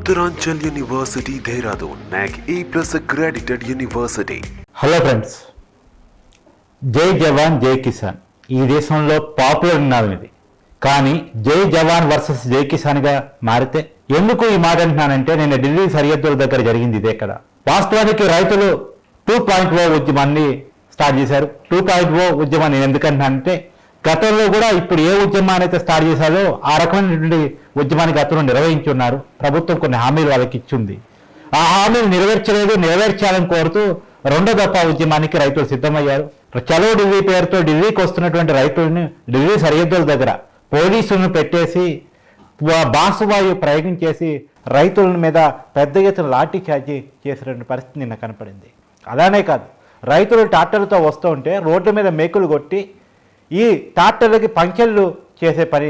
Uttaranchal University, Dehradun, NAC A+ accredited university. Hello friends, జై జవాన్ జై కిసాన్ ఈ దేశంలో పాపులర్ నినాదం ఇది. కానీ జై జవాన్ వర్సెస్ జై కిసాన్గా మారితే ఎందుకు ఈ మాట అంటున్నానంటే, నేను ఢిల్లీ సరిహద్దుల దగ్గర జరిగింది ఇదే కదా. వాస్తవానికి రైతులు 2.0 ఉద్యమాన్ని స్టార్ట్ చేశారు. 2.0 ఉద్యమాన్ని నేను ఎందుకంటున్నానంటే, గతంలో కూడా ఇప్పుడు ఏ ఉద్యమాన్ని అయితే స్టార్ట్ చేశారో ఆ రకమైనటువంటి ఉద్యమాన్ని గతంలో నిర్వహించి ఉన్నారు. ప్రభుత్వం కొన్ని హామీలు వాళ్ళకి ఇచ్చింది. ఆ హామీలు నెరవేర్చాలని కోరుతూ రెండో దఫా ఉద్యమానికి రైతులు సిద్ధమయ్యారు. చలో ఢిల్లీ పేరుతో ఢిల్లీకి వస్తున్నటువంటి రైతులను ఢిల్లీ సరిహద్దుల దగ్గర పోలీసులను పెట్టేసి బాసువాయు ప్రయోగం చేసి రైతుల మీద పెద్ద ఎత్తున లాఠీ చార్జీ చేసినటువంటి పరిస్థితి నిన్న కనపడింది. అలానే కాదు, రైతులు ట్రాక్టర్లతో వస్తూ ఉంటే రోడ్ల మీద మేకులు కొట్టి ఈ ట్రాక్టర్లకి పంక్చర్లు చేసే పని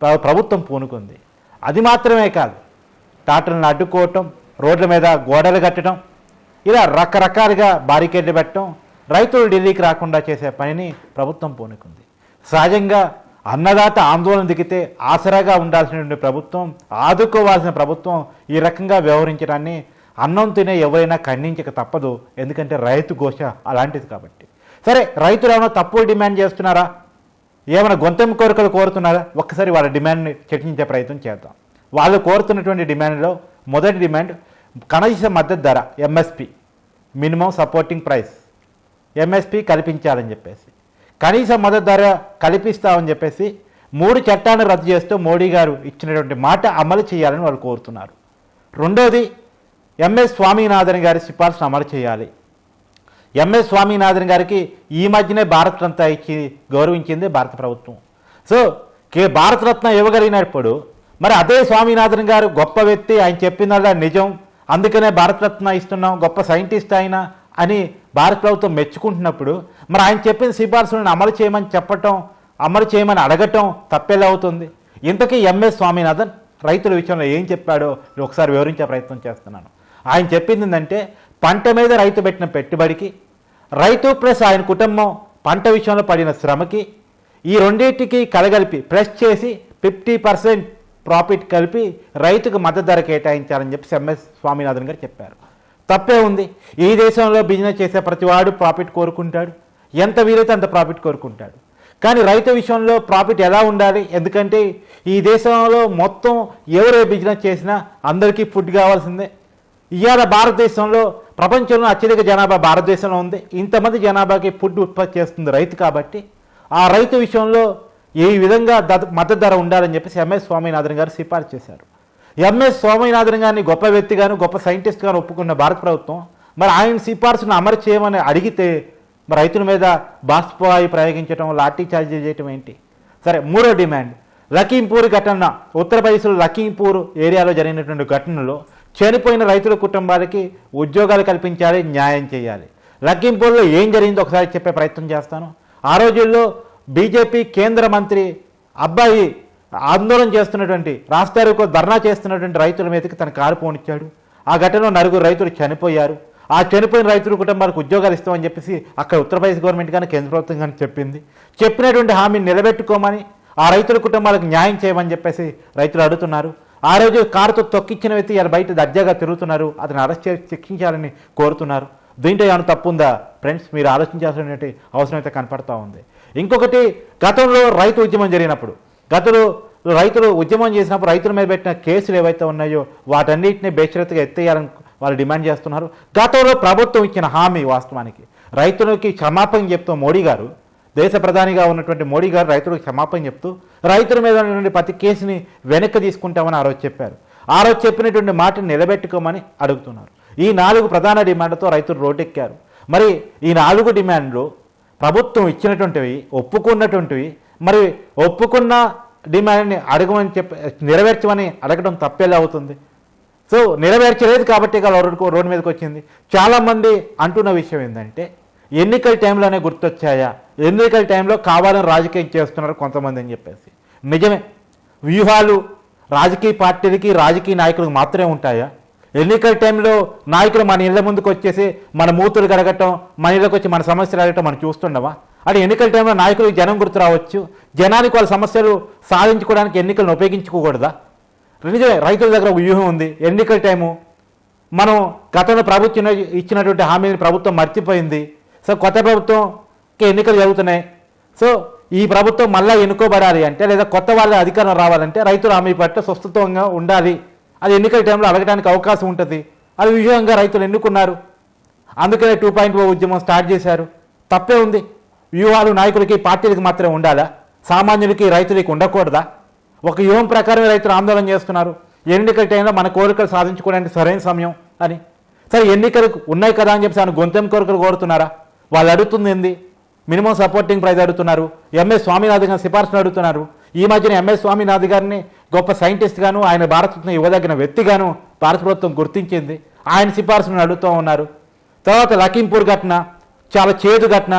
ప్రభుత్వం పూనుకుంది. అది మాత్రమే కాదు, ట్రాక్టర్లను అడ్డుకోవటం, రోడ్ల మీద గోడలు కట్టడం, ఇలా రకరకాలుగా బారికేడ్లు పెట్టడం, రైతులు ఢిల్లీకి రాకుండా చేసే పనిని ప్రభుత్వం పూనుకుంది. సహజంగా అన్నదాత ఆందోళన దిగితే ఆసరాగా ఉండాల్సినటువంటి ప్రభుత్వం, ఆదుకోవాల్సిన ప్రభుత్వం ఈ రకంగా వ్యవహరించడాన్ని అన్నం తినే ఎవరైనా ఖండించక తప్పదు. ఎందుకంటే రైతు ఘోష అలాంటిది కాబట్టి. సరే, రైతులు ఏమైనా తప్పులు డిమాండ్ చేస్తున్నారా, ఏమైనా గొంతెం కోరికలు కోరుతున్నారా? ఒక్కసారి వాళ్ళ డిమాండ్ని చర్చించే ప్రయత్నం చేద్దాం. వాళ్ళు కోరుతున్నటువంటి డిమాండ్లో మొదటి డిమాండ్ కనీస మద్దతు ధర, MSP, minimum supporting price, MSP కల్పించాలని చెప్పేసి, కనీస మద్దతు ధర కల్పిస్తామని చెప్పేసి 3 చట్టాలను రద్దు చేస్తూ మోడీ గారు ఇచ్చినటువంటి మాట అమలు చేయాలని వాళ్ళు కోరుతున్నారు. రెండోది, ఎంఎస్ స్వామినాథన్ గారి సిఫార్సును అమలు చేయాలి. ఎంఎస్ స్వామినాథన్ గారికి ఈ మధ్యనే భారతరత్న ఇచ్చి గౌరవించింది భారత ప్రభుత్వం. సో భారతరత్న ఇవ్వగలిగినప్పుడు మరి అదే స్వామినాథన్ గారు గొప్ప వ్యక్తి, ఆయన చెప్పినల్లా నిజం, అందుకనే భారతరత్న ఇస్తున్నాం, గొప్ప సైంటిస్ట్ ఆయన అని భారత ప్రభుత్వం మెచ్చుకుంటున్నప్పుడు మరి ఆయన చెప్పిన సిఫార్సులను అమలు చేయమని చెప్పటం, అమలు చేయమని అడగటం తప్పేలా అవుతుంది? ఇంతకీ ఎంఎస్ స్వామినాథన్ రైతుల విషయంలో ఏం చెప్పాడో ఒకసారి వివరించే ప్రయత్నం చేస్తున్నాను. ఆయన చెప్పింది ఏంటంటే, పంట మీద రైతు పెట్టిన పెట్టుబడికి, రైతు ప్లస్ ఆయన కుటుంబం పంట విషయంలో పడిన శ్రమకి, ఈ రెండింటికి కలగలిపి ప్లస్ చేసి 50% ప్రాఫిట్ కలిపి రైతుకు మద్దతు ధర కేటాయించాలని చెప్పి ఎంఎస్ స్వామినాథన్ గారు చెప్పారు. తప్పే ఉంది. ఈ దేశంలో బిజినెస్ చేసే ప్రతివాడు ప్రాఫిట్ కోరుకుంటాడు, ఎంత వీలైతే అంత ప్రాఫిట్ కోరుకుంటాడు. కానీ రైతు విషయంలో ప్రాఫిట్ ఎలా ఉండాలి? ఎందుకంటే ఈ దేశంలో మొత్తం ఎవరే బిజినెస్ చేసినా అందరికీ ఫుడ్ కావాల్సిందే. ఇవాళ భారతదేశంలో ప్రపంచంలో అత్యధిక జనాభా భారతదేశంలో ఉంది. ఇంతమంది జనాభాకి ఫుడ్ ఉత్పత్తి చేస్తుంది రైతు. కాబట్టి ఆ రైతు విషయంలో ఈ విధంగా మద్దతు ధర ఉండాలని చెప్పేసి ఎంఎస్ స్వామినాథన్ గారు సిఫార్సు చేశారు. ఎంఎస్ స్వామినాథన్ గారిని గొప్ప వ్యక్తిగాను, గొప్ప సైంటిస్ట్గాను ఒప్పుకున్న భారత ప్రభుత్వం మరి ఆయన సిఫార్సును అమలు చేయమని అడిగితే మరి రైతుల మీద బాష్పవాయు ప్రయోగించడం, లాఠీ చార్జీ చేయటం ఏంటి? సరే, మూడో డిమాండ్, లఖీంపూర్ ఘటన, ఉత్తరప్రదేశ్లో లఖీంపూర్ ఏరియాలో జరిగినటువంటి ఘటనలో చనిపోయిన రైతుల కుటుంబాలకి ఉద్యోగాలు కల్పించాలి, న్యాయం చేయాలి. లఖీంపూర్లో ఏం జరిగిందో ఒకసారి చెప్పే ప్రయత్నం చేస్తాను. ఆ రోజుల్లో బీజేపీ కేంద్ర మంత్రి అబ్బాయి ఆందోళన చేస్తున్నటువంటి, రాస్తారోకో ధర్నా చేస్తున్నటువంటి రైతుల మీదకి తన కారు పోనిచ్చాడు. ఆ ఘటనలో 9 రైతులు చనిపోయారు. ఆ చనిపోయిన రైతుల కుటుంబాలకు ఉద్యోగాలు ఇస్తామని చెప్పేసి అక్కడ ఉత్తరప్రదేశ్ గవర్నమెంట్ కానీ కేంద్ర ప్రభుత్వం కానీ చెప్పింది. చెప్పినటువంటి హామీని నిలబెట్టుకోమని, ఆ రైతుల కుటుంబాలకు న్యాయం చేయమని చెప్పేసి రైతులు అడుగుతున్నారు. ఆ రోజు కారుతో తొక్కించిన వ్యక్తి ఇలా బయట దర్జాగా తిరుగుతున్నారు, అతను అరెస్ట్ చేసి శిక్షించాలని కోరుతున్నారు. దీంట్లో ఏమైనా తప్పు ఉందా ఫ్రెండ్స్? మీరు ఆలోచించాల్సినటువంటి అవసరం అయితే కనపడతా ఉంది. ఇంకొకటి, గతంలో రైతు ఉద్యమం జరిగినప్పుడు, రైతులు ఉద్యమం చేసినప్పుడు రైతుల మీద పెట్టిన కేసులు ఏవైతే ఉన్నాయో వాటన్నిటిని బేషరతుగా ఎత్తేయాలని వాళ్ళు డిమాండ్ చేస్తున్నారు. గతంలో ప్రభుత్వం ఇచ్చిన హామీ, వాస్తవానికి రైతులకి క్షమాపణ చెప్తూ మోడీ గారు, దేశ ప్రధానిగా ఉన్నటువంటి మోడీ గారు రైతులకు క్షమాపణ చెప్తూ రైతుల మీద ఉన్నటువంటి ప్రతి కేసుని వెనక్కి తీసుకుంటామని ఆ రోజు చెప్పారు. ఆ రోజు చెప్పినటువంటి మాటను నిలబెట్టుకోమని అడుగుతున్నారు. ఈ 4 ప్రధాన డిమాండ్లతో రైతులు రోడ్డెక్కారు. మరి ఈ 4 డిమాండ్లు ప్రభుత్వం ఇచ్చినటువంటివి, ఒప్పుకున్నటువంటివి, మరి ఒప్పుకున్న డిమాండ్ని అడగమని నెరవేర్చమని అడగడం తప్పేలా అవుతుంది? సో నెరవేర్చలేదు కాబట్టి రోడ్డు మీదకి వచ్చింది. చాలామంది అంటున్న విషయం ఏంటంటే, ఎన్నికల టైంలోనే గుర్తొచ్చాయా, ఎన్నికల టైంలో కావాలని రాజకీయం చేస్తున్నారు కొంతమంది అని చెప్పేసి. నిజమే, వ్యూహాలు రాజకీయ పార్టీలకి, రాజకీయ నాయకులకు మాత్రమే ఉంటాయా? ఎన్నికల టైంలో నాయకులు మన ఇళ్ళ ముందుకు వచ్చేసి మన మూతులు గడగటం, మన ఇళ్ళకి వచ్చి మన సమస్యలు అడగటం మనం చూస్తుండవా? అంటే ఎన్నికల టైంలో నాయకులకు జనం గుర్తు రావచ్చు, జనానికి వాళ్ళ సమస్యలు సాధించుకోవడానికి ఎన్నికలను ఉపయోగించుకోకూడదా? నిజమే, రైతుల దగ్గర ఒక వ్యూహం ఉంది. ఎన్నికల టైము, మనం గతంలో ప్రభుత్వం ఇచ్చినటువంటి హామీని ప్రభుత్వం మర్చిపోయింది. సో కొత్త ప్రభుత్వంకి ఎన్నికలు జరుగుతున్నాయి. సో ఈ ప్రభుత్వం మళ్ళీ ఎన్నుకోబడాలి అంటే, లేదా కొత్త వాళ్ళ అధికారం రావాలంటే రైతుల హామీ పట్ల స్వస్థతంగా ఉండాలి. అది ఎన్నికల టైంలో అడగడానికి అవకాశం ఉంటుంది. అది వ్యూహంగా రైతులు ఎన్నుకున్నారు. అందుకనే 2.0 ఉద్యమం స్టార్ట్ చేశారు. తప్పే ఉంది. వ్యూహాలు నాయకులకి పార్టీలకి మాత్రమే ఉండాలా? సామాన్యులకి రైతులకి ఉండకూడదా? ఒక వ్యూహం ప్రకారమే రైతులు ఆందోళన చేస్తున్నారు. ఎన్నికల టైంలో మన కోరికలు సాధించుకోవడానికి సరైన సమయం అని. సరే, ఎన్నికలు ఉన్నాయి కదా అని చెప్పి ఆయన గొంతెం కోరికలు కోరుతున్నారా? వాళ్ళు అడుగుతుంది ఏంది? మినిమం సపోర్టింగ్ ప్రైజ్ అడుగుతున్నారు. ఎంఎస్ స్వామినాథన్ గారి సిఫార్సులు అడుగుతున్నారు. ఈ మధ్యన ఎంఎస్ స్వామినాథన్ గారిని గొప్ప సైంటిస్ట్గాను, ఆయన భారతరత్న ఇవ్వదగిన వ్యక్తిగాను భారత ప్రభుత్వం గుర్తించింది. ఆయన సిఫార్సులను అడుగుతూ ఉన్నారు. తర్వాత లఖీంపూర్ ఘటన చాలా చేదు ఘటన.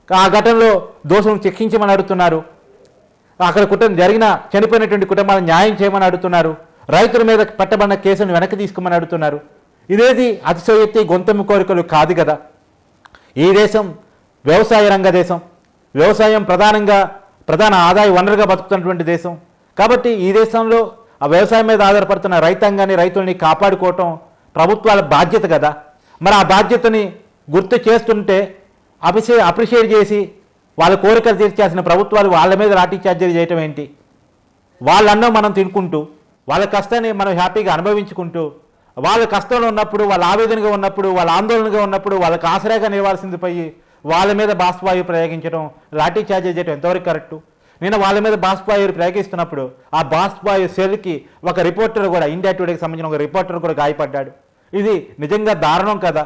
ఆ ఘటనలో దోషులను శిక్షించమని అడుగుతున్నారు. అక్కడ చనిపోయినటువంటి కుటుంబాలను న్యాయం చేయమని అడుగుతున్నారు. రైతుల మీద పెట్టబడిన కేసులను వెనక్కి తీసుకోమని అడుగుతున్నారు. ఇదేది అతిశయోక్తి, గొంతెమ్మ కోరికలు కాదు కదా. ఈ దేశం వ్యవసాయ రంగ దేశం. వ్యవసాయం ప్రధాన ఆదాయ వనరుగా బతుకుతున్నటువంటి దేశం. కాబట్టి ఈ దేశంలో ఆ వ్యవసాయం మీద ఆధారపడుతున్న రైతాంగాన్ని, రైతుల్ని కాపాడుకోవటం ప్రభుత్వాల బాధ్యత కదా. మరి ఆ బాధ్యతని గుర్తు చేస్తుంటే అప్రిషియేట్ చేసి వాళ్ళ కోరికలు తీర్చాల్సిన ప్రభుత్వాలు వాళ్ళ మీద లాఠీ చార్జీలు చేయటం ఏంటి? వాళ్ళన్నో మనం తినుకుంటూ, వాళ్ళ కష్టాన్ని మనం హ్యాపీగా అనుభవించుకుంటూ, వాళ్ళ కష్టంలో ఉన్నప్పుడు, వాళ్ళ ఆవేదనగా ఉన్నప్పుడు, వాళ్ళ ఆందోళనగా ఉన్నప్పుడు వాళ్ళకి ఆశ్రయంగా నిలవాల్సింది పోయి వాళ్ళ మీద బాష్పవాయువు ప్రయోగించడం, లాఠీ చార్జీ చేయడం ఎంతవరకు కరెక్టు? నేను వాళ్ళ మీద బాష్పవాయువు ప్రయోగిస్తున్నప్పుడు ఆ బాష్పవాయు సెల్కి ఒక రిపోర్టర్ కూడా, ఇండియా టుడేకి సంబంధించిన ఒక రిపోర్టర్ కూడా గాయపడ్డాడు. ఇది నిజంగా దారుణం కదా.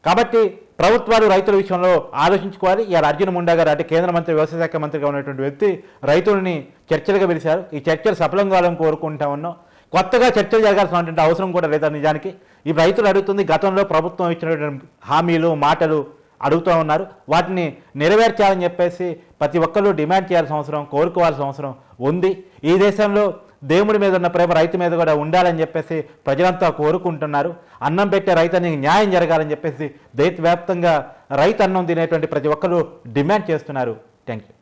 కాబట్టి ప్రభుత్వాలు రైతుల విషయంలో ఆలోచించుకోవాలి. ఇవాళ అర్జున్ ముండా గారు, అంటే కేంద్ర మంత్రి, వ్యవసాయ శాఖ మంత్రిగా ఉన్నటువంటి వ్యక్తి రైతుల్ని చర్చలుగా పిలిచారు. ఈ చర్చలు సఫలం కావాలని కోరుకుంటా ఉన్నాం. కొత్తగా చర్చలు జరగాల్సినటువంటి అవసరం కూడా లేదా నిజానికి. ఈ రైతులు అడుగుతుంది, గతంలో ప్రభుత్వం ఇచ్చినటువంటి హామీలు, మాటలు అడుగుతూ ఉన్నారు. వాటిని నెరవేర్చాలని చెప్పేసి ప్రతి ఒక్కరూ డిమాండ్ చేయాల్సిన అవసరం, కోరుకోవాల్సిన అవసరం ఉంది. ఈ దేశంలో దేవుడి మీద ఉన్న ప్రేమ రైతు మీద కూడా ఉండాలని చెప్పేసి ప్రజలంతా కోరుకుంటున్నారు. అన్నం పెట్టే రైతానికి న్యాయం జరగాలని చెప్పేసి దేశవ్యాప్తంగా రైతు అన్నం తినేటువంటి ప్రతి ఒక్కరూ డిమాండ్ చేస్తున్నారు. Thank you.